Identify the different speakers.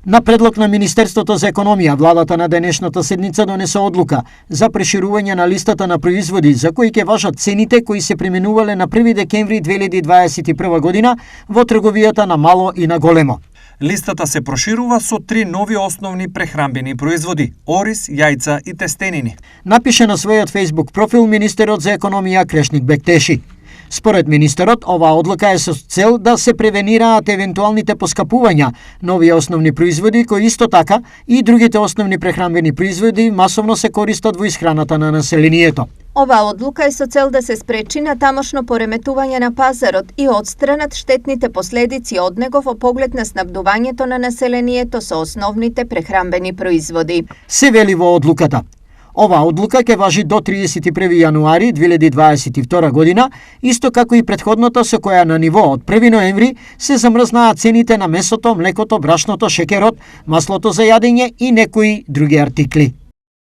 Speaker 1: На предлог на Министерството за економија, владата на денешната седница донесе одлука за проширување на листата на производи за кои ќе важат цените кои се применувале на 1 декември 2021 година во трговијата на мало и на големо.
Speaker 2: Листата се проширува со 3 нови основни прехранбени производи – ориз, јајца и тестенини.
Speaker 1: Напише на својот Facebook профил министерот за економија Крешник Бектеши. Според министерот, оваа одлука е со цел да се превенираат евентуалните поскапувања на овие основни производи кои исто така и другите основни прехранбени производи масовно се користат во исхраната на населението.
Speaker 3: Оваа одлука е со цел да се спречи натамошно пореметување на пазарот и отстранат штетните последици од него во поглед на снабдувањето на населението со основните прехранбени производи.
Speaker 1: Се вели во одлуката. Оваа одлука ќе важи до 31 јануари 2022 година, исто како и претходната со која на ниво од 1 ноември се замрзнаа цените на месото, млекото, брашното, шекерот, маслото за јадење и некои други артикли.